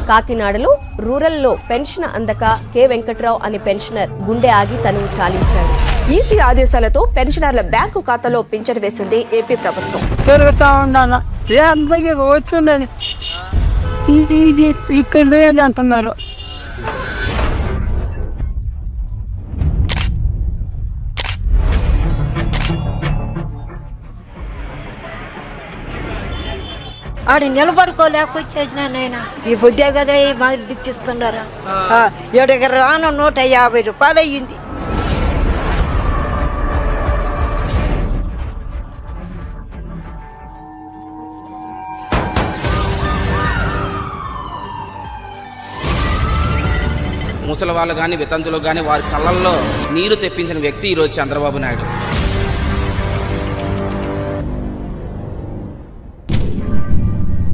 కాకినాడలో రూరల్లో పెన్షన్ అందక కె వెంకట్రావు అనే పెన్షనర్ గుండె ఆగి తనువు చాలించాడు. ఈసీ ఆదేశాలతో పెన్షనర్ల బ్యాంకు ఖాతాలో పింఛను వేసింది ఏపీ ప్రభుత్వం. తిరుగుతా ఉన్నాను వచ్చిందని ఇది ఇక్కడ లేదు అంటున్నారు. ఆడి నిలబడుకోలేకొచ్చేసిన నేను ఈ బుద్ధే కదా మాకు దిప్పిస్తున్నారా. ఏడుగర రాను 150 రూపాయలు అయ్యింది. ముసలి వాళ్ళు కానీ వితంతులు కానీ వారి కళ్ళల్లో నీరు తెప్పించిన వ్యక్తి ఈరోజు చంద్రబాబు నాయుడు.